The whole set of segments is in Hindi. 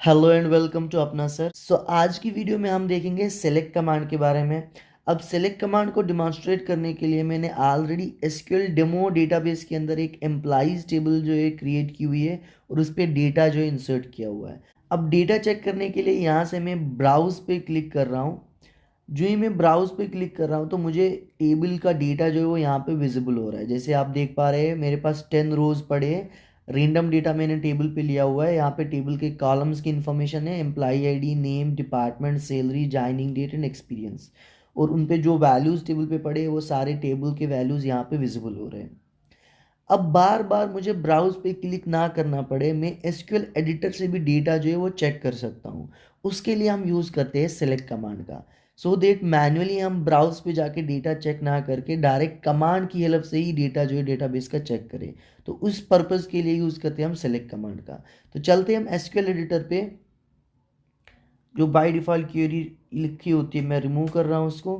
हेलो एंड वेलकम टू अपना सर। आज की वीडियो में हम देखेंगे सेलेक्ट कमांड के बारे में। अब सेलेक्ट कमांड को डिमॉन्स्ट्रेट करने के लिए मैंने ऑलरेडी एसक्यूएल डेमो डेटाबेस के अंदर एक एम्प्लॉइज टेबल जो है क्रिएट की हुई है और उस पर डेटा जो है इंसर्ट किया हुआ है। अब डेटा चेक करने के लिए यहाँ से मैं ब्राउज पे क्लिक कर रहा हूँ। जो ही मैं ब्राउज पे क्लिक कर रहा हूँ तो मुझे टेबल का डेटा जो है वो यहाँ पे विजिबल हो रहा है। जैसे आप देख पा रहे हैं मेरे पास 10 रोज पड़े हैं। रेंडम डेटा मैंने टेबल पे लिया हुआ है। यहाँ पे टेबल के कॉलम्स की इन्फॉर्मेशन है, employee ID, name, department, salary, joining date and experience. और उन पे जो वैल्यूज़ टेबल पे पड़े हैं वो सारे टेबल के वैल्यूज़ यहाँ पे विजिबल हो रहे हैं। अब बार बार मुझे ब्राउज पे क्लिक ना करना पड़े, मैं एसक्यूएल एडिटर से भी डेटा जो है वो चेक कर सकता हूँ। उसके लिए हम यूज़ करते हैं सेलेक्ट कमांड का। सो दैट मैन्युअली हम ब्राउज पे जाके डेटा चेक ना करके डायरेक्ट कमांड की हेल्प से ही डेटा जो है डेटाबेस का चेक करें। तो उस पर्पज़ के लिए यूज़ करते हैं हम सेलेक्ट कमांड का। तो चलते हैं हम एसक्यूएल एडिटर पे। जो बाय डिफ़ॉल्ट क्वेरी लिखी होती है मैं रिमूव कर रहा हूँ उसको।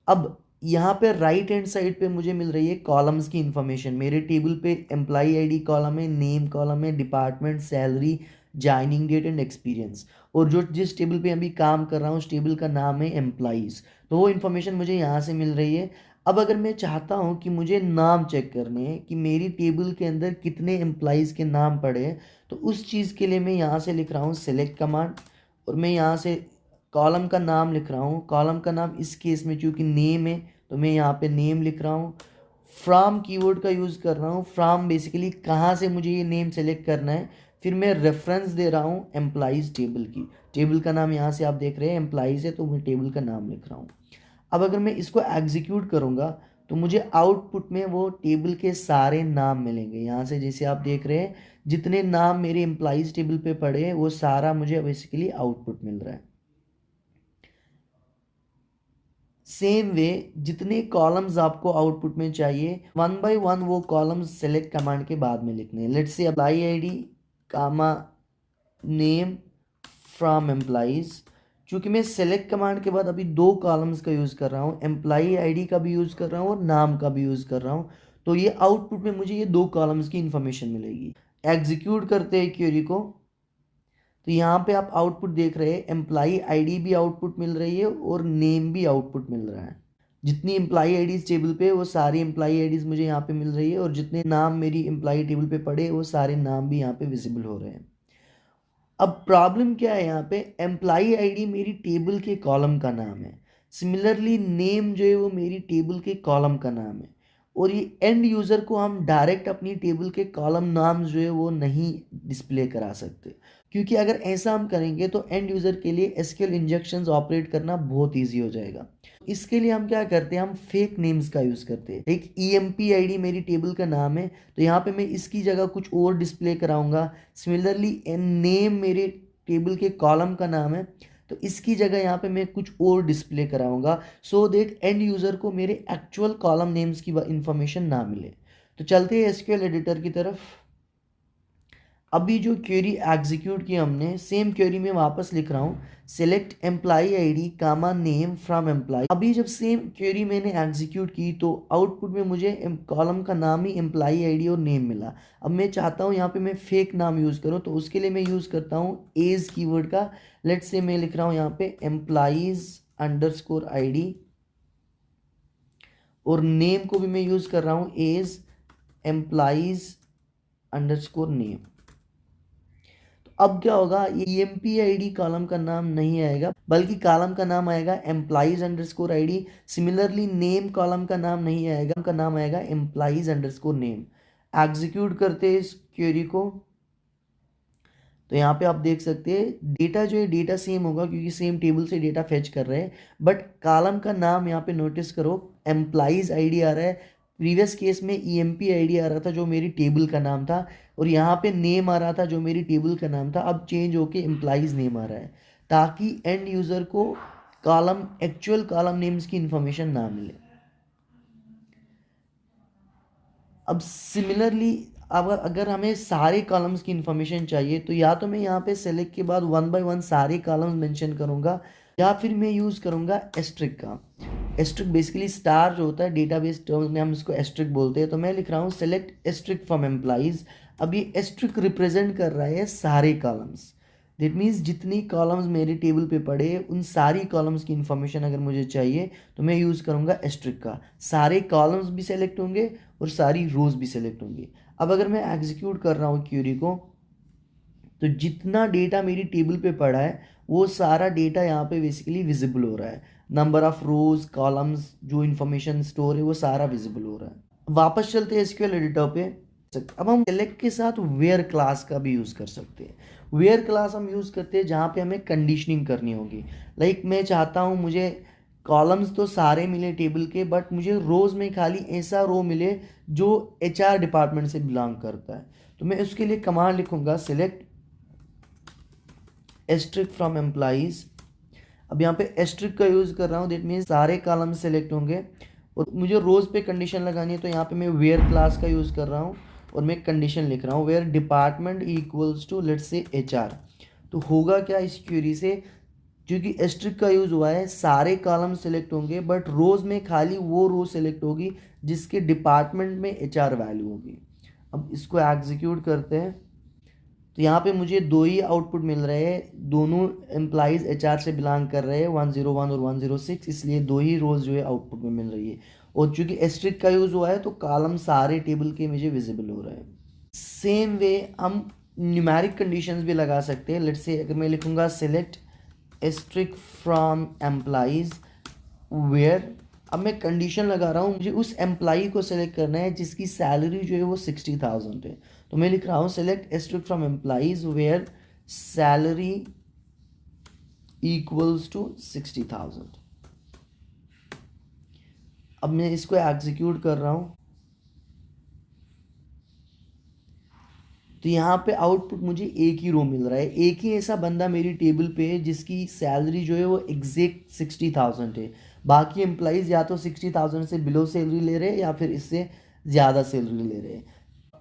अब यहाँ पे राइट हैंड साइड पे मुझे मिल रही है कॉलम्स की इंफॉर्मेशन। मेरे टेबल पे एम्प्लॉई आईडी कॉलम है, नेम कॉलम है, department, salary, joining date and experience. और जो जिस टेबल पे अभी काम कर रहा हूँ उस टेबल का नाम है एम्प्लॉइज़। तो वो इन्फॉर्मेशन मुझे यहाँ से मिल रही है। अब अगर मैं चाहता हूँ कि मुझे नाम चेक करने हैं कि मेरी टेबल के अंदर कितने एम्प्लॉइज़ के नाम पड़े हैं, तो उस चीज़ के लिए मैं यहाँ से लिख रहा हूँ सेलेक्ट कमांड। और मैं यहाँ से कॉलम का नाम लिख रहा हूँ। कॉलम का नाम इस केस में चूँकि नेम है तो मैं यहाँ पे नेम लिख रहा हूँ। फ्रॉम कीवर्ड का यूज़ कर रहा हूँ। फ्रॉम बेसिकली कहाँ से मुझे ये नेम सेलेक्ट करना है। फिर मैं रेफरेंस दे रहा हूँ एम्प्लॉइज़ टेबल की। टेबल का नाम यहाँ से आप देख रहे हैं एम्प्लॉइज़ है तो मैं टेबल का नाम लिख रहा हूँ। अब अगर मैं इसको एग्जीक्यूट करूँगा तो मुझे आउटपुट में वो टेबल के सारे नाम मिलेंगे। यहाँ से जैसे आप देख रहे हैं जितने नाम मेरे एम्प्लॉइज़ टेबल पे पड़े हैं वो सारा मुझे बेसिकली आउटपुट मिल रहा है। सेम वे जितने कॉलम्स आपको आउटपुट में चाहिए वन बाय वन वो कॉलम्स सेलेक्ट कमांड के बाद में लिखने हैं। Let's say employee ID comma name from employees. चूंकि मैं सेलेक्ट कमांड के बाद अभी दो कॉलम्स का यूज़ कर रहा हूँ, एम्प्लॉई आईडी का भी यूज़ कर रहा हूँ और नाम का भी यूज़ कर रहा हूँ। तो ये आउटपुट में मुझे ये दो कॉलम्स की इंफॉर्मेशन मिलेगी। एग्जीक्यूट करते हैं क्वेरी को तो यहाँ पे आप आउटपुट देख रहे हैं एम्प्लॉई आईडी भी आउटपुट मिल रही है और नेम भी आउटपुट मिल रहा है। जितनी एम्प्लॉई आईडीज टेबल पे वो सारी एम्प्लॉई आईडीज मुझे यहाँ पे मिल रही है और जितने नाम मेरी एम्प्लॉई टेबल पे पड़े वो सारे नाम भी यहाँ पे विजिबल हो रहे हैं। अब प्रॉब्लम क्या है, यहाँ पे एम्प्लॉई आईडी मेरी टेबल के कॉलम का नाम है। सिमिलरली नेम जो है वो मेरी टेबल के कॉलम का नाम है। और ये एंड यूज़र को हम डायरेक्ट अपनी टेबल के कॉलम नाम जो है वो नहीं डिस्प्ले करा सकते, क्योंकि अगर ऐसा हम करेंगे तो एंड यूज़र के लिए एसक्यूएल इंजेक्शंस ऑपरेट करना बहुत ईजी हो जाएगा। इसके लिए हम क्या करते हैं, हम फेक नेम्स का यूज़ करते हैं। एक ईएमपी आईडी मेरी टेबल का नाम है तो यहाँ पे मैं इसकी जगह कुछ और डिस्प्ले कराऊंगा। सिमिलरली नेम मेरे टेबल के कॉलम का नाम है तो इसकी जगह यहाँ पे मैं कुछ और डिस्प्ले कराऊंगा सो दैट एंड यूज़र को मेरे एक्चुअल कॉलम नेम्स की इंफॉर्मेशन ना मिले। तो चलते हैं एसक्यूएल एडिटर की तरफ। अभी जो क्वेरी एग्जीक्यूट की हमने सेम क्वेरी में वापस लिख रहा हूँ select employee ID comma name from employee. अभी जब सेम क्वेरी मैंने एग्जीक्यूट की तो आउटपुट में मुझे कॉलम का नाम ही एम्प्लॉई आईडी और नेम मिला। अब मैं चाहता हूँ यहाँ पे मैं फेक नाम यूज़ करूँ तो उसके लिए मैं यूज़ करता हूँ एज कीवर्ड का। लेट से मैं लिख रहा हूँ यहाँ पे एम्प्लॉइज अंडरस्कोर आईडी और नेम को भी मैं यूज़ कर रहा हूँ एज एम्प्लॉइज अंडरस्कोर नेम। अब क्या होगा, ये ईएमपी आईडी कॉलम का नाम नहीं आएगा बल्कि कॉलम का नाम आएगा employees underscore ID. Similarly name column का नाम नहीं आएगा, का नाम आएगा एम्प्लॉइज अंडरस्कोर नेम। एग्जीक्यूट करते हैं इस क्वेरी को तो यहाँ पे आप देख सकते हैं डेटा जो है डेटा सेम होगा क्योंकि सेम टेबल से डेटा फेच कर रहे हैं। बट कॉलम का नाम यहाँ पे नोटिस करो एम्प्लॉइज आईडी आ रहा है। प्रीवियस केस में ईएमपी आईडी आ रहा था जो मेरी टेबल का नाम था और यहाँ पे नेम आ रहा था जो मेरी टेबल का नाम था। अब चेंज होके एम्प्लॉइज नेम आ रहा है ताकि एंड यूज़र को कॉलम एक्चुअल कॉलम नेम्स की इंफॉर्मेशन ना मिले। अब सिमिलरली अब अगर हमें सारे कॉलम्स की इंफॉर्मेशन चाहिए तो या तो मैं यहाँ पे सेलेक्ट के बाद वन बाय वन सारे कॉलम्स मेंशन करूँगा या फिर मैं यूज़ करूँगा एस्ट्रिक का। एस्ट्रिक बेसिकली स्टार जो होता है डेटाबेस टर्म्स में हम इसको एस्ट्रिक बोलते हैं। तो मैं लिख रहा हूँ सेलेक्ट एस्ट्रिक फ्रॉम एम्प्लॉइज। अब ये एस्ट्रिक रिप्रेजेंट कर रहा है सारे कॉलम्स। दैट मीन्स जितनी कॉलम्स मेरे टेबल पे पड़े उन सारी कॉलम्स की इन्फॉर्मेशन अगर मुझे चाहिए तो मैं यूज़ करूँगा एस्ट्रिक का। सारे कॉलम्स भी सेलेक्ट होंगे और सारी रोज भी सेलेक्ट होंगी। अब अगर मैं एग्जीक्यूट कर रहा हूँ क्यूरी को, तो जितना डेटा मेरी टेबल पे पड़ा है वो सारा डेटा यहाँ पे बेसिकली विजिबल हो रहा है। नंबर ऑफ रोज, कॉलम्स, जो इन्फॉर्मेशन स्टोर है वो सारा विजिबल हो रहा है। वापस चलते हैं एसक्यूएल एडिटर पे। अब हम सेलेक्ट के साथ वेयर क्लास का भी यूज़ कर सकते हैं। वेयर क्लास हम यूज़ करते हैं जहाँ पे हमें कंडीशनिंग करनी होगी। लाइक मैं चाहता हूँ मुझे कॉलम्स तो सारे मिले टेबल के, बट मुझे रोज में खाली ऐसा रो मिले जो एचआर डिपार्टमेंट से बिलोंग करता है। तो मैं उसके लिए कमांड लिखूंगा सेलेक्ट एस्ट्रिक फ्रॉम एम्प्लॉइज। अब यहाँ पे एस्ट्रिक का यूज़ कर रहा हूँ, दैट मीन्स सारे कॉलम सेलेक्ट होंगे। और मुझे रोज पे कंडीशन लगानी है तो यहाँ पे मैं वेयर क्लास का यूज़ कर रहा हूँ और मैं कंडीशन लिख रहा हूँ where department equals to let's say HR. तो होगा क्या इस क्वेरी से, क्योंकि एस्ट्रिक का यूज़ हुआ है सारे कॉलम सेलेक्ट होंगे बट रोज में खाली वो रो सेलेक्ट होगी जिसके डिपार्टमेंट में एचआर वैल्यू होगी। अब इसको एग्जीक्यूट करते हैं तो यहाँ पे मुझे दो ही आउटपुट मिल रहे हैं, दोनों एम्प्लॉइज एचआर से बिलोंग कर रहे हैं 101 और 106, इसलिए दो ही रोज जो है आउटपुट में मिल रही है। और चूंकि एस्ट्रिक का यूज़ हुआ है तो कॉलम सारे टेबल के मुझे विजिबल हो रहे हैं। सेम वे हम न्यूमेरिक कंडीशंस भी लगा सकते हैं। लेट्स से अगर मैं लिखूंगा select asterisk from employees where, अब मैं कंडीशन लगा रहा हूँ मुझे उस एम्प्लॉई को सेलेक्ट करना है जिसकी सैलरी जो है वो 60,000 है। तो मैं लिख रहा हूँ select asterisk from employees where salary equals to 60,000। अब मैं इसको एग्जीक्यूट कर रहा हूँ तो यहाँ पे आउटपुट मुझे एक ही रो मिल रहा है। एक ही ऐसा बंदा मेरी टेबल पे है जिसकी सैलरी जो है वो एग्जैक्ट 60,000 है। बाकी एम्प्लॉइज या तो 60,000 से बिलो सैलरी ले रहे हैं या फिर इससे ज़्यादा सैलरी ले रहे हैं।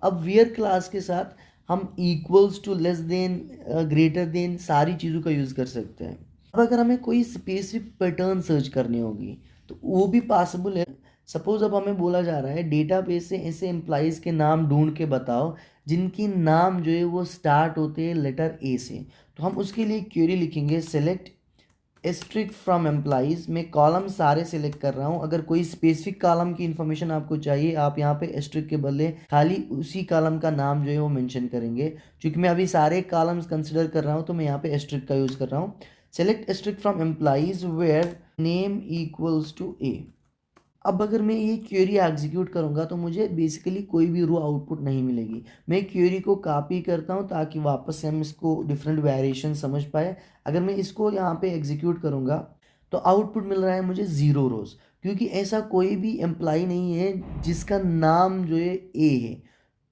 अब वेयर क्लास के साथ हम equals to, less than, greater than सारी चीज़ों का यूज़ कर सकते हैं। अब अगर हमें कोई स्पेसिफिक पैटर्न सर्च करनी होगी तो वो भी पॉसिबल है। सपोज अब हमें बोला जा रहा है डेटाबेस से ऐसे एम्प्लॉइज़ के नाम ढूंढ के बताओ जिनकी नाम जो है वो स्टार्ट होते हैं लेटर ए से। तो हम उसके लिए क्वेरी लिखेंगे सेलेक्ट एस्ट्रिक फ्रॉम एम्प्लॉइज। मैं कॉलम सारे सेलेक्ट कर रहा हूँ। अगर कोई स्पेसिफिक कॉलम की इन्फॉर्मेशन आपको चाहिए आप यहाँ पे एस्ट्रिक के बदले खाली उसी कॉलम का नाम जो है वो मेंशन करेंगे। क्योंकि मैं अभी सारे कॉलम्स कंसिडर कर रहा हूँ तो मैं यहाँ पे एस्ट्रिक का यूज़ कर रहा हूँ। Select asterisk from employees where name equals to A. अब अगर मैं ये क्वेरी एग्जीक्यूट करूंगा तो मुझे बेसिकली कोई भी रो आउटपुट नहीं मिलेगी। मैं क्वेरी को कॉपी करता हूं ताकि वापस से हम इसको डिफरेंट वेरिएशन समझ पाए। अगर मैं इसको यहाँ पे एग्जीक्यूट करूंगा तो आउटपुट मिल रहा है मुझे 0 रोज, क्योंकि ऐसा कोई भी एम्प्लॉय नहीं है जिसका नाम जो है ए है।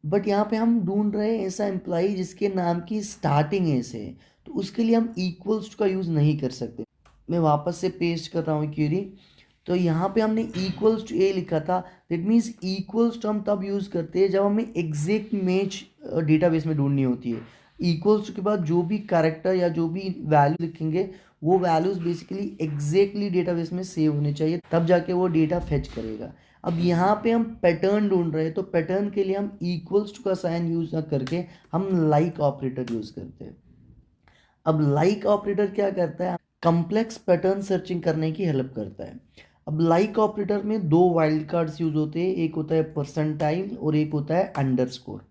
बट यहाँ पे हम ढूंढ रहे हैं ऐसा एम्प्लॉय जिसके नाम की स्टार्टिंग ए से है, तो उसके लिए हम इक्वल्स का यूज़ नहीं कर सकते। मैं वापस से पेस्ट कर रहा हूँ क्वेरी। तो यहाँ पे हमने इक्वल्स टू ए लिखा था, दैट मीन्स इक्वल्स टू हम तब यूज़ करते हैं जब हमें एग्जैक्ट मैच डेटाबेस में ढूंढनी होती है। इक्वल्स टू के बाद जो भी कैरेक्टर या जो भी वैल्यू लिखेंगे वो वैल्यूज़ बेसिकली एग्जैक्टली डेटाबेस में सेव होने चाहिए, तब जाके वो डेटा फेच करेगा। अब यहाँ पे हम पैटर्न ढूंढ रहे हैं तो पैटर्न के लिए हम इक्वल्स टू का साइन यूज़ ना करके हम लाइक ऑपरेटर यूज़ करते हैं। अब लाइक ऑपरेटर क्या करता है, कॉम्प्लेक्स पैटर्न सर्चिंग करने की हेल्प करता है। अब लाइक ऑपरेटर में दो वाइल्ड कार्ड्स यूज होते हैं, एक होता है परसेंटाइल और एक होता है अंडरस्कोर।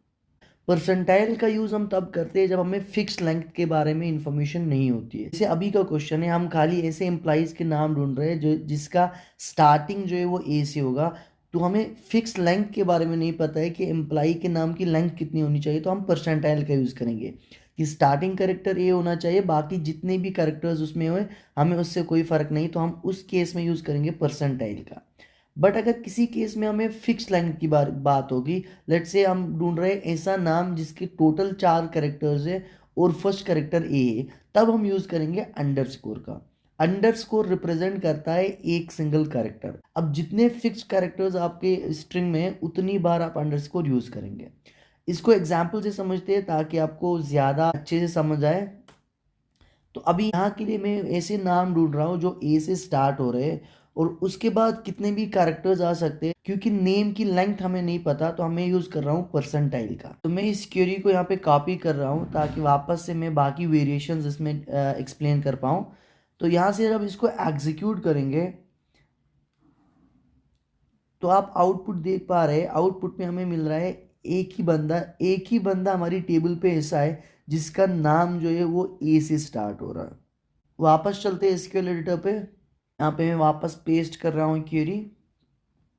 परसेंटाइल का यूज हम तब करते हैं जब हमें फिक्स लेंथ के बारे में इंफॉर्मेशन नहीं होती है। जैसे अभी का क्वेश्चन है, हम खाली ऐसे एम्प्लॉइज के नाम ढूंढ रहे हैं जो जिसका स्टार्टिंग जो है वो ए से होगा, तो हमें फिक्स लेंथ के बारे में नहीं पता है कि एम्प्लॉय के नाम की लेंथ कितनी होनी चाहिए, तो हम परसेंटाइल का यूज़ करेंगे कि स्टार्टिंग करेक्टर ए होना चाहिए, बाकी जितने भी करेक्टर्स उसमें हुए हमें उससे कोई फ़र्क नहीं, तो हम उस केस में यूज़ करेंगे परसेंटाइल का। बट अगर किसी केस में हमें फिक्स लेंथ की बात होगी, लेट्स से हम ढूंढ रहे हैं ऐसा नाम जिसके टोटल 4 करेक्टर्स है और फर्स्ट करेक्टर ए है, तब हम यूज़ करेंगे अंडरस्कोर का। अंडरस्कोर रिप्रेजेंट करता है एक सिंगल कैरेक्टर। अब जितने फिक्स कैरेक्टर्स आपके स्ट्रिंग में हैं उतनी बार आप अंडरस्कोर यूज़ करेंगे। इसको एग्जाम्पल से समझते हैं ताकि आपको ज़्यादा अच्छे से समझ आए। तो अभी यहाँ के लिए मैं ऐसे नाम ढूंढ रहा हूँ जो ए से स्टार्ट हो रहे हैं और उसके बाद कितने भी कैरेक्टर्स आ सकते हैं। क्योंकि नेम की लेंथ हमें नहीं पता तो हमें यूज़ कर रहा हूँ परसेंटाइल का। तो मैं इस क्वेरी को यहाँ पे कॉपी कर रहा हूँ ताकि वापस से मैं बाकी वेरिएशंस इसमें एक्सप्लेन कर पाऊँ। तो यहाँ से जब इसको एग्जीक्यूट करेंगे तो आप आउटपुट देख पा रहे हैं। आउटपुट में हमें मिल रहा है एक ही बंदा हमारी टेबल पे ऐसा है जिसका नाम जो है वो ए से स्टार्ट हो रहा है। वापस चलते हैं एसक्यूएल एडिटर पे। यहाँ पे मैं वापस पेस्ट कर रहा हूँ क्वेरी।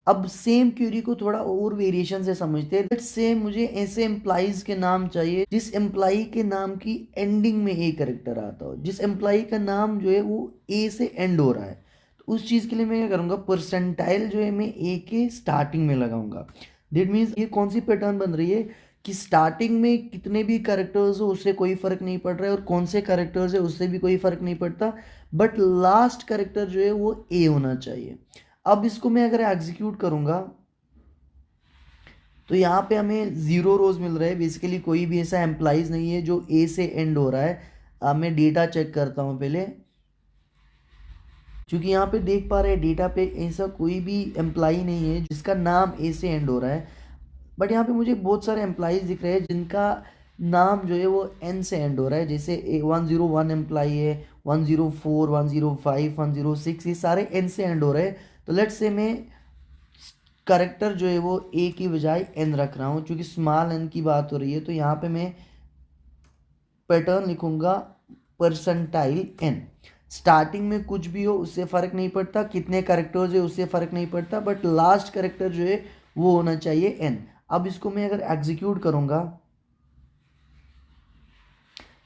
अब सेम क्वेरी को थोड़ा और वेरिएशन से समझते हैं। लेट्स से मुझे ऐसे एम्प्लॉइज के नाम चाहिए जिस एम्प्लॉई के नाम की एंडिंग में ए करेक्टर आता हो, जिस एम्प्लॉई का नाम जो है वो ए से एंड हो रहा है। तो उस चीज़ के लिए मैं क्या करूँगा, परसेंटाइल जो है मैं ए के स्टार्टिंग में लगाऊंगा। दैट मीन्स ये कौन सी पैटर्न बन रही है कि स्टार्टिंग में कितने भी करेक्टर्स हो उससे कोई फर्क नहीं पड़ रहा है, और कौन से करेक्टर्स है उससे भी कोई फर्क नहीं पड़ता, बट लास्ट करेक्टर जो है वो ए होना चाहिए। अब इसको मैं अगर एग्जीक्यूट करूंगा तो यहाँ पे हमें 0 रोज मिल रहे हैं। बेसिकली कोई भी ऐसा एम्प्लॉइज नहीं है जो ए से एंड हो रहा है। अब मैं डेटा चेक करता हूँ पहले, क्योंकि यहाँ पे देख पा रहे हैं डेटा पे ऐसा कोई भी एम्प्लॉई नहीं है जिसका नाम ए से एंड हो रहा है। बट यहाँ पे मुझे बहुत सारे एम्प्लॉइज दिख रहे हैं जिनका नाम जो है वो एन से एंड हो रहा है। जैसे 101 एम्प्लॉई है, 104, 105, 106, ये सारे एन से एंड हो रहे हैं। तो लेट्स से मैं करेक्टर जो है वो ए की बजाय एन रख रहा हूँ, क्योंकि स्मॉल एन की बात हो रही है। तो यहाँ पे मैं पैटर्न लिखूंगा परसेंटाइल एन। स्टार्टिंग में कुछ भी हो उससे फ़र्क नहीं पड़ता, कितने करेक्टर्स है उससे फ़र्क नहीं पड़ता, बट लास्ट करेक्टर जो है वो होना चाहिए एन। अब इसको मैं अगर एग्जीक्यूट करूंगा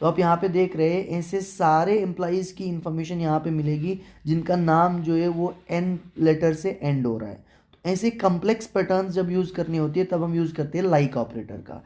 तो आप यहाँ पे देख रहे हैं ऐसे सारे एम्प्लॉइज़ की इंफॉर्मेशन यहाँ पे मिलेगी जिनका नाम जो है वो एन लेटर से एंड हो रहा है। तो ऐसे कम्प्लेक्स पैटर्न्स जब यूज़ करनी होती है तब हम यूज़ करते हैं लाइक ऑपरेटर का।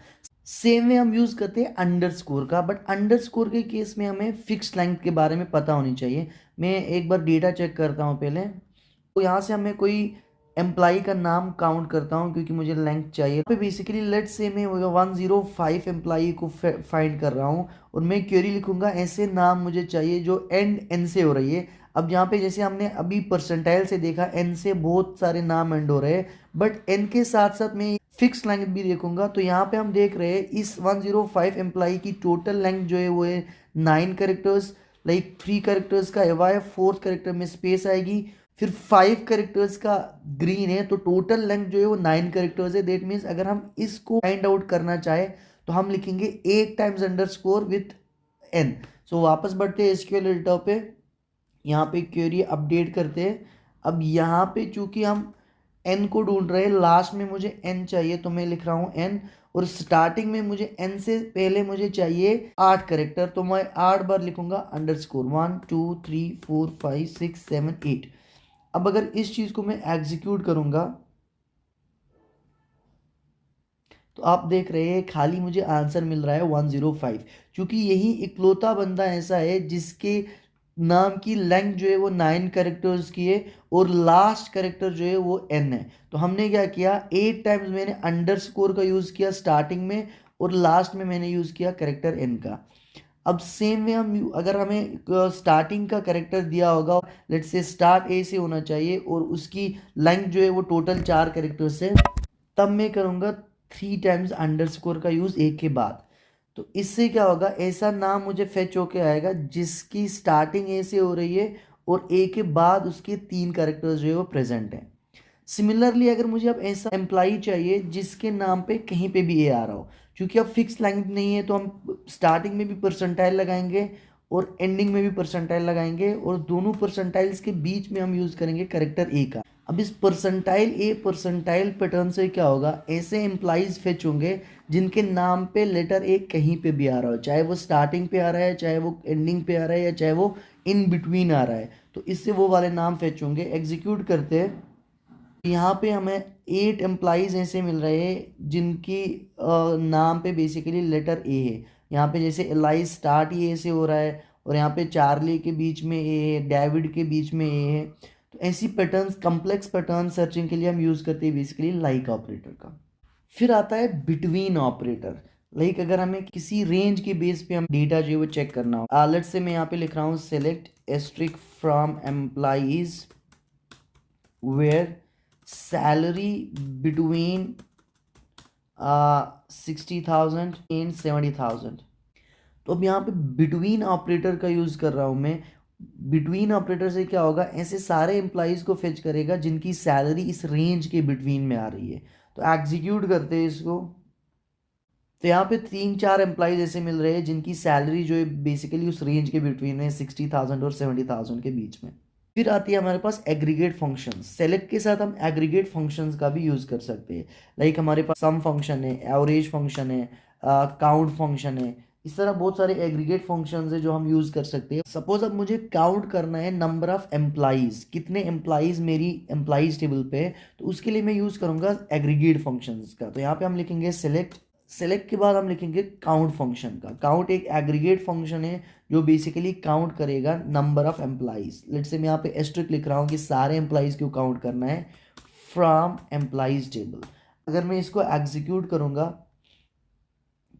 सेम वे हम यूज़ करते हैं अंडरस्कोर का, बट अंडरस्कोर के केस में हमें फिक्स लेंथ के बारे में पता होनी चाहिए। मैं एक बार डेटा चेक करता हूँ पहले। तो यहाँ से हमें कोई एम्प्लॉई का नाम काउंट करता हूँ क्योंकि मुझे लेंथ चाहिए। तो बेसिकली लेट्स से मैं 105 एम्प्लॉई को फाइंड कर रहा हूँ और मैं क्वेरी लिखूंगा ऐसे नाम मुझे चाहिए जो एंड एन से हो रही है। अब यहाँ पे जैसे हमने अभी परसेंटाइल से देखा एन से बहुत सारे नाम एंड हो रहे हैं, बट एन के साथ साथ मैं फिक्स लेंथ भी देखूंगा। तो यहाँ पे हम देख रहे हैं इस 105 एम्प्लॉई की टोटल लेंथ जो है वो है 9 करेक्टर्स। लाइक 3 करेक्टर्स का एवा है, 4th करेक्टर में स्पेस आएगी, फिर 5 करेक्टर्स का ग्रीन है। तो टोटल लेंथ जो है वो 9 करेक्टर्स है। दैट मीन्स अगर हम इसको फाइंड आउट करना चाहे तो हम लिखेंगे 8 टाइम्स अंडरस्कोर विथ एन। सो वापस बढ़ते हैं एसक्यूएल एडिटर पे। यहाँ पे क्वेरी अपडेट करते हैं। अब यहाँ पे चूंकि हम एन को ढूंढ रहे हैं, लास्ट में मुझे एन चाहिए तो मैं लिख रहा हूँ एन, और स्टार्टिंग में मुझे एन से पहले मुझे चाहिए 8 करेक्टर, तो मैं 8 बार लिखूंगा अंडरस्कोर 1 2 3 4 5 6 7 8। अब अगर इस चीज को मैं एग्जीक्यूट करूंगा तो आप देख रहे हैं खाली मुझे आंसर मिल रहा है 105, क्योंकि यही इकलौता बंदा ऐसा है जिसके नाम की लेंथ जो है वो 9 करेक्टर्स की है और लास्ट करेक्टर जो है वो एन है। तो हमने क्या किया, 8 टाइम्स मैंने अंडरस्कोर का यूज़ किया स्टार्टिंग में और लास्ट में मैंने यूज़ किया करेक्टर एन का। अब सेम में हम अगर हमें स्टार्टिंग का करेक्टर दिया होगा, लेट्स से स्टार्ट ए से होना चाहिए और उसकी लेंथ जो है वो टोटल 4 करेक्टर्स है, तब मैं करूँगा 3 टाइम्स अंडरस्कोर का यूज़ ए के बाद। तो इससे क्या होगा, ऐसा नाम मुझे फेच होके आएगा जिसकी स्टार्टिंग ए से हो रही है और ए के बाद उसके 3 कैरेक्टर्स जो है वो प्रेजेंट हैं। सिमिलरली अगर मुझे अब ऐसा एम्प्लॉई चाहिए जिसके नाम पे कहीं पे भी ए आ रहा हो, क्योंकि अब फिक्स लेंथ नहीं है तो हम स्टार्टिंग में भी परसेंटाइल लगाएंगे और एंडिंग में भी परसेंटाइल लगाएंगे, और दोनों परसेंटाइल्स के बीच में हम यूज़ करेंगे करेक्टर ए का। अब इस परसेंटाइल ए परसेंटाइल पैटर्न से क्या होगा, ऐसे एम्प्लॉइज फेच होंगे जिनके नाम पे लेटर ए कहीं पे भी आ रहा हो, चाहे वो स्टार्टिंग पे आ रहा है, चाहे वो एंडिंग पे आ रहा है, या चाहे वो इन बिटवीन आ रहा है। तो इससे वो वाले नाम फेच होंगे। एग्जीक्यूट करते हैं। यहाँ पे हमें 8 एम्प्लॉइज ऐसे मिल रहे हैं जिनकी नाम पे बेसिकली लेटर ए है। यहाँ पे जैसे एलाई स्टार्ट ही ए से हो रहा है, और यहाँ पे चार्ली के बीच में ए है, डेविड के बीच में ए है। तो ऐसी पैटर्न्स, कम्प्लेक्स पैटर्न सर्चिंग के लिए हम यूज़ करते हैं बेसिकली लाइक ऑपरेटर का। फिर आता है बिटवीन ऑपरेटर। लाइक अगर हमें किसी रेंज के बेस पे हम डेटा जो है वो चेक करना हो, लेट्स से मैं यहाँ पे लिख रहा हूँ select asterisk from employees where salary between 60,000 and 70,000। तो अब यहाँ पे बिटवीन ऑपरेटर का यूज़ कर रहा हूँ मैं। बिटवीन ऑपरेटर से क्या होगा, ऐसे सारे एम्प्लॉयज़ को फेच करेगा जिनकी सैलरी इस रेंज के बिटवीन में आ रही है। तो एग्जीक्यूट करते हैं इसको। तो यहाँ पे 3-4 एम्प्लॉयज़ ऐसे मिल रहे हैं जिनकी सैलरी जो है बेसिकली उस रेंज के बिटवीन है, 60,000 और 70,000 के बीच में। फिर आती है हमारे पास एग्रीगेट फंक्शंस। सेलेक्ट के साथ हम एग्रीगेट फंक्शंस का भी यूज़ कर सकते हैं। लाइक हमारे पास सम फंक्शन है, एवरेज फंक्शन है, काउंट फंक्शन है। इस तरह बहुत सारे एग्रीगेट फंक्शंस है जो हम यूज़ कर सकते हैं। सपोज अब मुझे काउंट करना है नंबर ऑफ एम्प्लॉयज़, कितने एम्प्लॉयज़ मेरी एम्प्लॉयज़ टेबल पे है, तो उसके लिए मैं यूज़ करूँगा एग्रीगेट फंक्शंस का। तो यहाँ पे हम लिखेंगे सेलेक्ट। सेलेक्ट के बाद हम लिखेंगे काउंट फंक्शन का। काउंट एक एग्रीगेट फंक्शन है जो बेसिकली काउंट करेगा number of employees. Let's say मैं यहाँ पे एस्ट्रिक लिख रहा हूँ कि सारे एम्प्लॉयज़ को काउंट करना है फ्रॉम एम्प्लॉयज़ टेबल। अगर मैं इसको एग्जीक्यूट करूँगा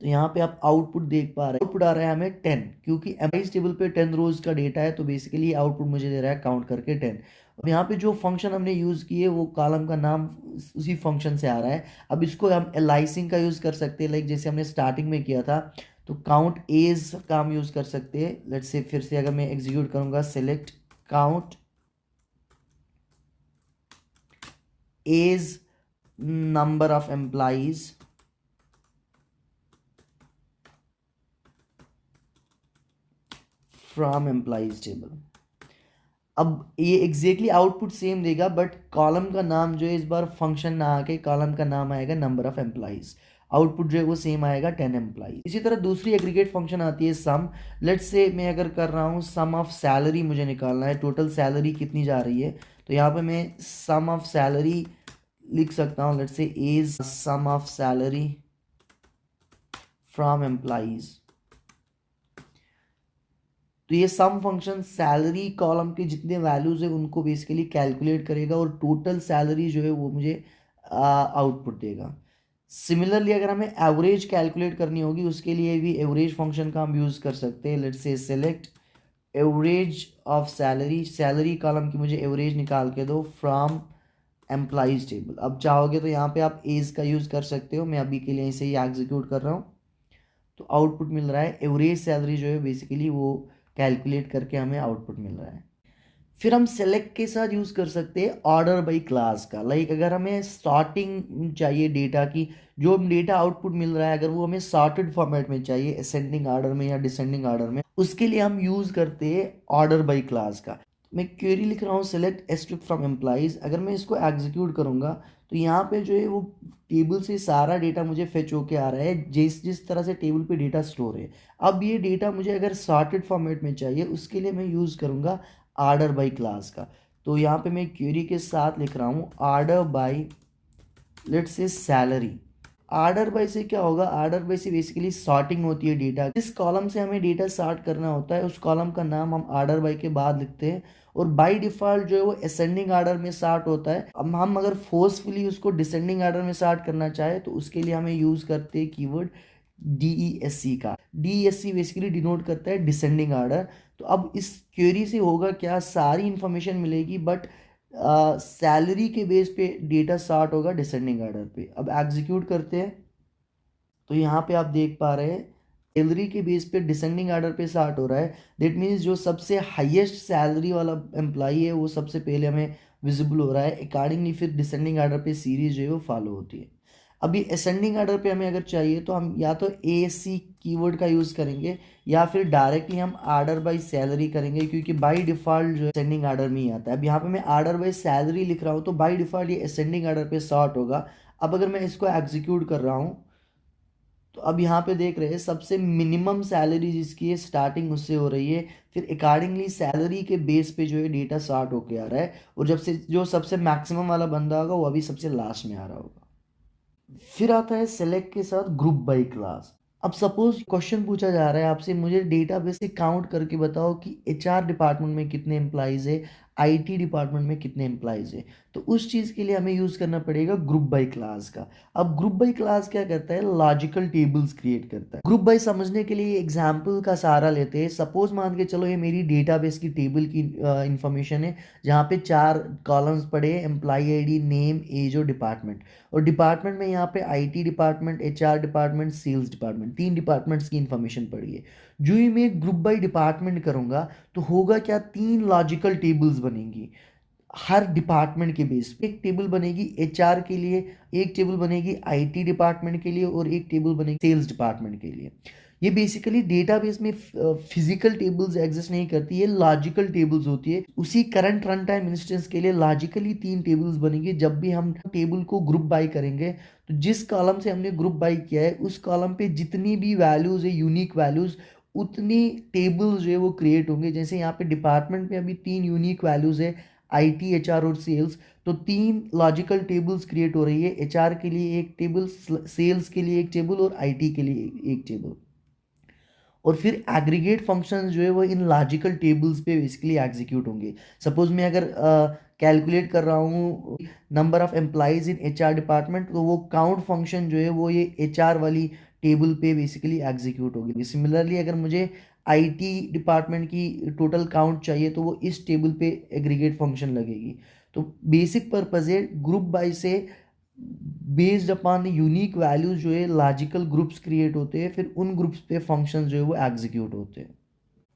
तो यहाँ पे आप आउटपुट देख पा रहे हैं। आउटपुट आ रहा है हमें 10, क्योंकि एम्प्लॉयज़ टेबल पे 10 रोज का डेटा है, तो बेसिकली आउटपुट मुझे दे रहा है काउंट करके 10। अब यहाँ पे जो फंक्शन हमने यूज़ किए वो कॉलम का नाम उसी फंक्शन से आ रहा है। अब इसको हम एलाइसिंग का यूज़ कर सकते हैं, लाइक जैसे हमने स्टार्टिंग में किया था। तो काउंट एज का हम यूज़ कर सकते हैं। लेट्स से फिर से अगर मैं एग्जीक्यूट करूँगा, select count as number of employees from employees table. अब ये एग्जैक्टली आउटपुट सेम देगा, बट कॉलम का नाम जो है इस बार फंक्शन ना आके कॉलम का नाम आएगा नंबर ऑफ एम्प्लॉयज़। आउटपुट जो है वो सेम आएगा 10 एम्प्लॉयज़। इसी तरह दूसरी एग्रीगेट फंक्शन आती है सम। लेट्स से मैं अगर कर रहा हूँ सम ऑफ सैलरी, मुझे निकालना है टोटल सैलरी कितनी जा रही है। तो यहाँ पे मैं सम ऑफ सैलरी लिख सकता हूँ। Let's say is sum of salary from employees. तो ये सम फंक्शन सैलरी कॉलम के जितने वैल्यूज है उनको बेसिकली कैलकुलेट करेगा और टोटल सैलरी जो है वो मुझे आउटपुट देगा। सिमिलरली अगर हमें एवरेज कैलकुलेट करनी होगी उसके लिए भी एवरेज फंक्शन का हम यूज़ कर सकते हैं। लेट्स से select average of salary. Salary column की मुझे एवरेज निकाल के दो फ्रॉम एम्प्लॉयज़ टेबल। अब चाहोगे तो यहाँ पे आप एज का यूज़ कर सकते हो। मैं अभी के लिए इसे ही एग्जीक्यूट कर रहा हूँ। तो आउटपुट मिल रहा है एवरेज सैलरी जो है बेसिकली वो कैलकुलेट करके हमें आउटपुट मिल रहा है। फिर हम सेलेक्ट के साथ यूज़ कर सकते हैं ऑर्डर बाय क्लास का। लाइक अगर हमें सॉर्टिंग चाहिए डेटा की, जो डेटा आउटपुट मिल रहा है अगर वो हमें सॉर्टेड फॉर्मेट में चाहिए, असेंडिंग ऑर्डर में या डिसेंडिंग ऑर्डर में, उसके लिए हम यूज़ करते हैं ऑर्डर बाय क्लास का। मैं क्वेरी लिख रहा हूँ सेलेक्ट एस्ट्रिक फ्रॉम एम्प्लॉयज़। अगर मैं इसको एग्जीक्यूट करूँगा तो यहाँ पे जो है वो टेबल से सारा डेटा मुझे फेच होके आ रहा है जिस जिस तरह से टेबल पे डेटा स्टोर है। अब ये डेटा मुझे अगर सॉर्टेड फॉर्मेट में चाहिए उसके लिए मैं यूज़ करूँगा ऑर्डर बाय क्लास का। तो यहाँ पे मैं क्वेरी के साथ लिख रहा हूँ order by let's say salary. Order by से क्या होगा, ऑर्डर बाय से बेसिकली सॉर्टिंग होती है डेटा। जिस कॉलम से हमें डेटा सॉर्ट करना होता है उस कॉलम का नाम हम ऑर्डर बाय के बाद लिखते हैं और बाय डिफ़ॉल्ट जो है वो असेंडिंग ऑर्डर में सॉर्ट होता है। अब हम अगर फोर्सफुली उसको डिसेंडिंग ऑर्डर में सॉर्ट करना चाहे तो उसके लिए हमें यूज़ करते हैं कीवर्ड DESC का। DESC बेसिकली डिनोट करता है डिसेंडिंग ऑर्डर। तो अब इस क्वेरी से होगा क्या, सारी इंफॉर्मेशन मिलेगी बट सैलरी के बेस पे डेटा सॉर्ट होगा डिसेंडिंग ऑर्डर पे। अब एग्जीक्यूट करते हैं तो यहाँ पे आप देख पा रहे हैं सैलरी के बेस पे डिसेंडिंग ऑर्डर पे सॉर्ट हो रहा है। दैट मीन्स जो सबसे हाईएस्ट सैलरी वाला एम्प्लॉई है वो सबसे पहले हमें विजिबल हो रहा है। अकॉर्डिंगली फिर डिसेंडिंग ऑर्डर पे सीरीज जो है वो फॉलो होती है। अभी असेंडिंग ऑर्डर पे हमें अगर चाहिए तो हम या तो AC कीवर्ड का यूज़ करेंगे या फिर डायरेक्टली हम ऑर्डर बाय सैलरी करेंगे, क्योंकि बाय डिफ़ॉल्ट जो असेंडिंग ऑर्डर में ही आता है। अब यहाँ पे मैं ऑर्डर बाय सैलरी लिख रहा हूँ तो बाय डिफ़ॉल्ट ये असेंडिंग ऑर्डर पे सॉर्ट होगा। अब अगर मैं इसको एग्जीक्यूट कर रहा हूँ तो अब यहाँ पे देख रहे हैं सबसे मिनिमम सैलरी जिसकी है स्टार्टिंग उससे हो रही है, फिर अकॉर्डिंगली सैलरी के बेस पे जो है डेटा सॉर्ट होके आ रहा है और जब से जो सबसे मैक्सिमम वाला बंदा होगा वो अभी सबसे लास्ट में आ रहा होगा। फिर आता है सेलेक्ट के साथ ग्रुप बाय क्लास। अब सपोज क्वेश्चन पूछा जा रहा है आपसे, मुझे डेटाबेस से काउंट करके बताओ कि HR डिपार्टमेंट में कितने एम्प्लॉइज है, आईटी डिपार्टमेंट में कितने एम्प्लॉयज़ है। तो उस चीज़ के लिए हमें यूज़ करना पड़ेगा ग्रुप बाय क्लास का। अब ग्रुप बाय क्लास क्या करता है, लॉजिकल टेबल्स क्रिएट करता है। ग्रुप बाय समझने के लिए एग्जाम्पल का सहारा लेते हैं। सपोज मान के चलो ये मेरी डेटाबेस की टेबल की इंफॉर्मेशन है, जहाँ पे 4 कॉलम्स पड़े, एम्प्लॉय आईडी, नेम, एज और डिपार्टमेंट। और डिपार्टमेंट में यहाँ पे IT department, HR department, sales department, 3 departments की इंफॉर्मेशन पड़ी है। जो ही मैं ग्रुप बाय डिपार्टमेंट करूँगा तो होगा क्या, 3 लॉजिकल टेबल्स बनेंगी हर डिपार्टमेंट के बेस पे। एक टेबल बनेगी एचआर के लिए, एक टेबल बनेगी आईटी डिपार्टमेंट के लिए और एक टेबल बनेगी सेल्स डिपार्टमेंट के लिए। ये बेसिकली डेटाबेस में फिजिकल टेबल्स एग्जिस्ट नहीं करती, ये लॉजिकल टेबल्स होती है। उसी करंट रन टाइम इंस्टेंस के लिए लॉजिकली 3 टेबल्स बनेंगे। जब भी हम टेबल को ग्रुप बाय करेंगे तो जिस कॉलम से हमने ग्रुप बाय किया है उस कॉलम पे जितनी भी वैल्यूज है, यूनिक वैल्यूज, उतनी टेबल्स जो है वो क्रिएट होंगे। जैसे यहाँ पे डिपार्टमेंट में अभी 3 यूनिक वैल्यूज है, आईटी, एचआर और सेल्स, तो 3 लॉजिकल टेबल्स क्रिएट हो रही है। एचआर के लिए एक टेबल, सेल्स के लिए एक टेबल और आईटी के लिए एक टेबल। और फिर एग्रीगेट फंक्शंस जो है वो इन लॉजिकल टेबल्स पे बेसिकली एग्जीक्यूट होंगे। सपोज मैं अगर कैलकुलेट कर रहा हूँ number of employees in HR department, तो वो काउंट फंक्शन जो है वो ये एचआर वाली टेबल पे बेसिकली एग्जीक्यूट होगी। सिमिलरली अगर मुझे आईटी डिपार्टमेंट की टोटल काउंट चाहिए तो वो इस टेबल पे एग्रीगेट फंक्शन लगेगी। तो बेसिक पर्पज है ग्रुप बाय से बेस्ड अपॉन यूनिक वैल्यूज जो है लॉजिकल ग्रुप्स क्रिएट होते हैं, फिर उन ग्रुप्स पे फंक्शंस जो है वो एग्जीक्यूट होते हैं।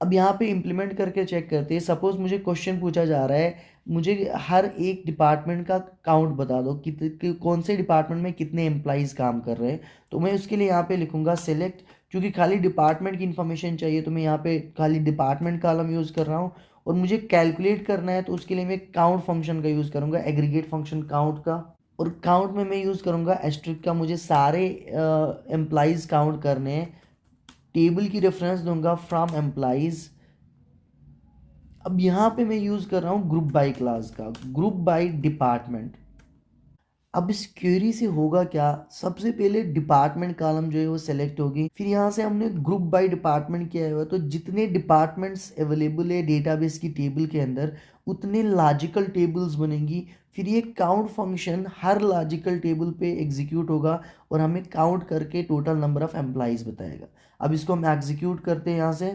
अब यहाँ पे इम्प्लीमेंट करके चेक करते हैं। सपोज मुझे क्वेश्चन पूछा जा रहा है, मुझे हर एक डिपार्टमेंट का काउंट बता दो कि कौन से डिपार्टमेंट में कितने एम्प्लॉयज़ काम कर रहे हैं। तो मैं उसके लिए यहाँ पे लिखूंगा सेलेक्ट। क्योंकि खाली डिपार्टमेंट की इन्फॉर्मेशन चाहिए तो मैं यहाँ पे खाली डिपार्टमेंट कॉलम यूज़ कर रहा हूँ। और मुझे कैलकुलेट करना है तो उसके लिए मैं काउंट फंक्शन का यूज़ करूँगा, एग्रीगेट फंक्शन काउंट का। और काउंट में मैं यूज़ करूँगा एस्ट्रिक का। मुझे सारे एम्प्लॉयज़ काउंट करने हैं। टेबल की रेफरेंस दूंगा फ्रॉम एम्प्लॉयज़। अब यहाँ पे मैं यूज़ कर रहा हूँ ग्रुप बाय क्लास का, ग्रुप बाय डिपार्टमेंट। अब इस क्वेरी से होगा क्या, सबसे पहले डिपार्टमेंट कॉलम जो है वो सेलेक्ट होगी। फिर यहाँ से हमने ग्रुप बाय डिपार्टमेंट किया हुआ, तो जितने डिपार्टमेंट्स अवेलेबल है डेटाबेस की टेबल के अंदर उतने लॉजिकल टेबल्स बनेंगी। फिर ये काउंट फंक्शन हर लॉजिकल टेबल पे एग्जीक्यूट होगा और हमें काउंट करके टोटल नंबर ऑफ एम्प्लॉयज बताएगा। अब इसको हम एग्जीक्यूट करते हैं यहाँ से,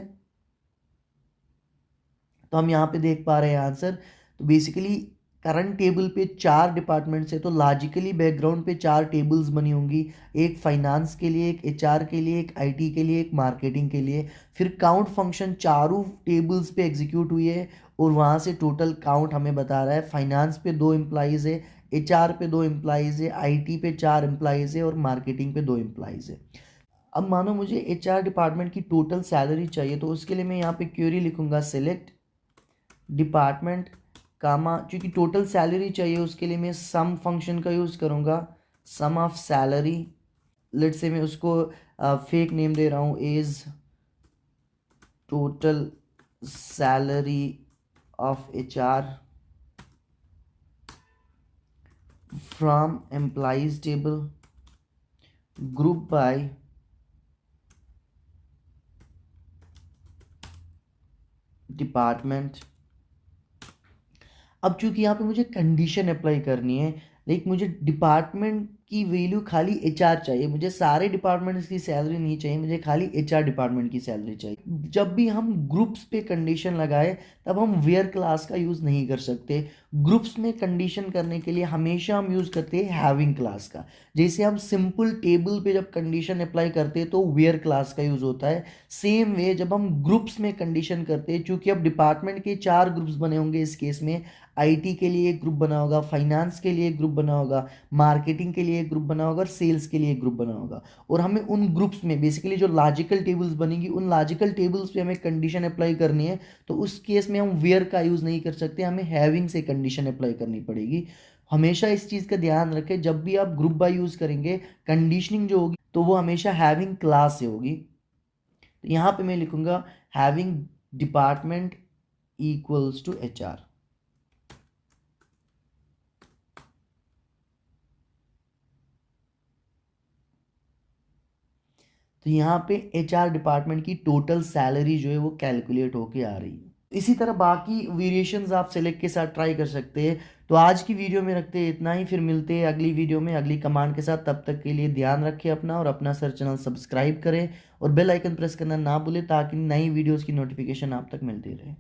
तो हम यहाँ पे देख पा रहे हैं आंसर। तो बेसिकली करंट टेबल पे 4 डिपार्टमेंट्स है, तो लॉजिकली बैकग्राउंड पे 4 टेबल्स बनी होंगी, एक फाइनेंस के लिए, एक एचआर के लिए, एक आईटी के लिए, एक मार्केटिंग के लिए। फिर काउंट फंक्शन चारों टेबल्स पे एग्जीक्यूट हुई है और वहाँ से टोटल काउंट हमें बता रहा है। फाइनेंस पे 2 एम्प्लॉयज़ है, एचआर पे 2 एम्प्लॉयज़ है, आईटी पे 4 एम्प्लॉयज़ है और मार्केटिंग पे 2 एम्प्लॉयज़ है। अब मानो मुझे एचआर डिपार्टमेंट की टोटल सैलरी चाहिए, तो उसके लिए मैं यहाँ पे क्वेरी लिखूंगा सेलेक्ट डिपार्टमेंट कामा, क्योंकि टोटल सैलरी चाहिए उसके लिए मैं सम फंक्शन का यूज़ करूँगा, सम ऑफ सैलरी। लेट से मैं उसको फेक नेम दे रहा हूँ as total salary of HR from employees table group by department. अब चूंकि यहाँ पे मुझे कंडीशन अप्लाई करनी है, लाइक मुझे डिपार्टमेंट की वैल्यू खाली एचआर चाहिए, मुझे सारे डिपार्टमेंट्स की सैलरी नहीं चाहिए, मुझे खाली एचआर डिपार्टमेंट की सैलरी चाहिए। जब भी हम ग्रुप्स पे कंडीशन लगाए तब हम वेयर क्लास का यूज़ नहीं कर सकते। ग्रुप्स में कंडीशन करने के लिए हमेशा हम यूज़ करते हैं हैविंग क्लास का। जैसे हम सिंपल टेबल पे जब कंडीशन अप्लाई करते हैं तो वेयर क्लास का यूज़ होता है। सेम वे जब हम ग्रुप्स में कंडीशन करते हैं, चूंकि अब डिपार्टमेंट के 4 ग्रुप्स बने होंगे इस केस में, आईटी के लिए एक ग्रुप बना होगा, फाइनेंस के लिए एक ग्रुप बना होगा, मार्केटिंग के लिए एक ग्रुप बना होगा और सेल्स के लिए एक ग्रुप बना होगा। और हमें उन ग्रुप्स में बेसिकली जो लॉजिकल टेबल्स बनेंगी उन लॉजिकल टेबल्स पे हमें कंडीशन अप्लाई करनी है। तो उस केस में हम वेयर का यूज़ नहीं कर सकते, हमें हैविंग से कंडीशन अप्लाई करनी पड़ेगी। हमेशा इस चीज़ का ध्यान रखें, जब भी आप ग्रुप बाय यूज़ करेंगे कंडीशनिंग जो होगी तो वो हमेशा हैविंग क्लास से होगी। तो यहाँ पे मैं लिखूंगा having department equals to HR. तो यहाँ पे एचआर डिपार्टमेंट की टोटल सैलरी जो है वो कैलकुलेट होके आ रही है। इसी तरह बाकी वेरिएशंस आप सेलेक्ट के साथ ट्राई कर सकते हैं। तो आज की वीडियो में रखते हैं इतना ही, फिर मिलते हैं अगली वीडियो में अगली कमांड के साथ। तब तक के लिए ध्यान रखें अपना, और अपना सर्च चैनल सब्सक्राइब करें और बेल आइकन प्रेस करना ना भूलें ताकि नई वीडियोस की नोटिफिकेशन आप तक मिलती रहे।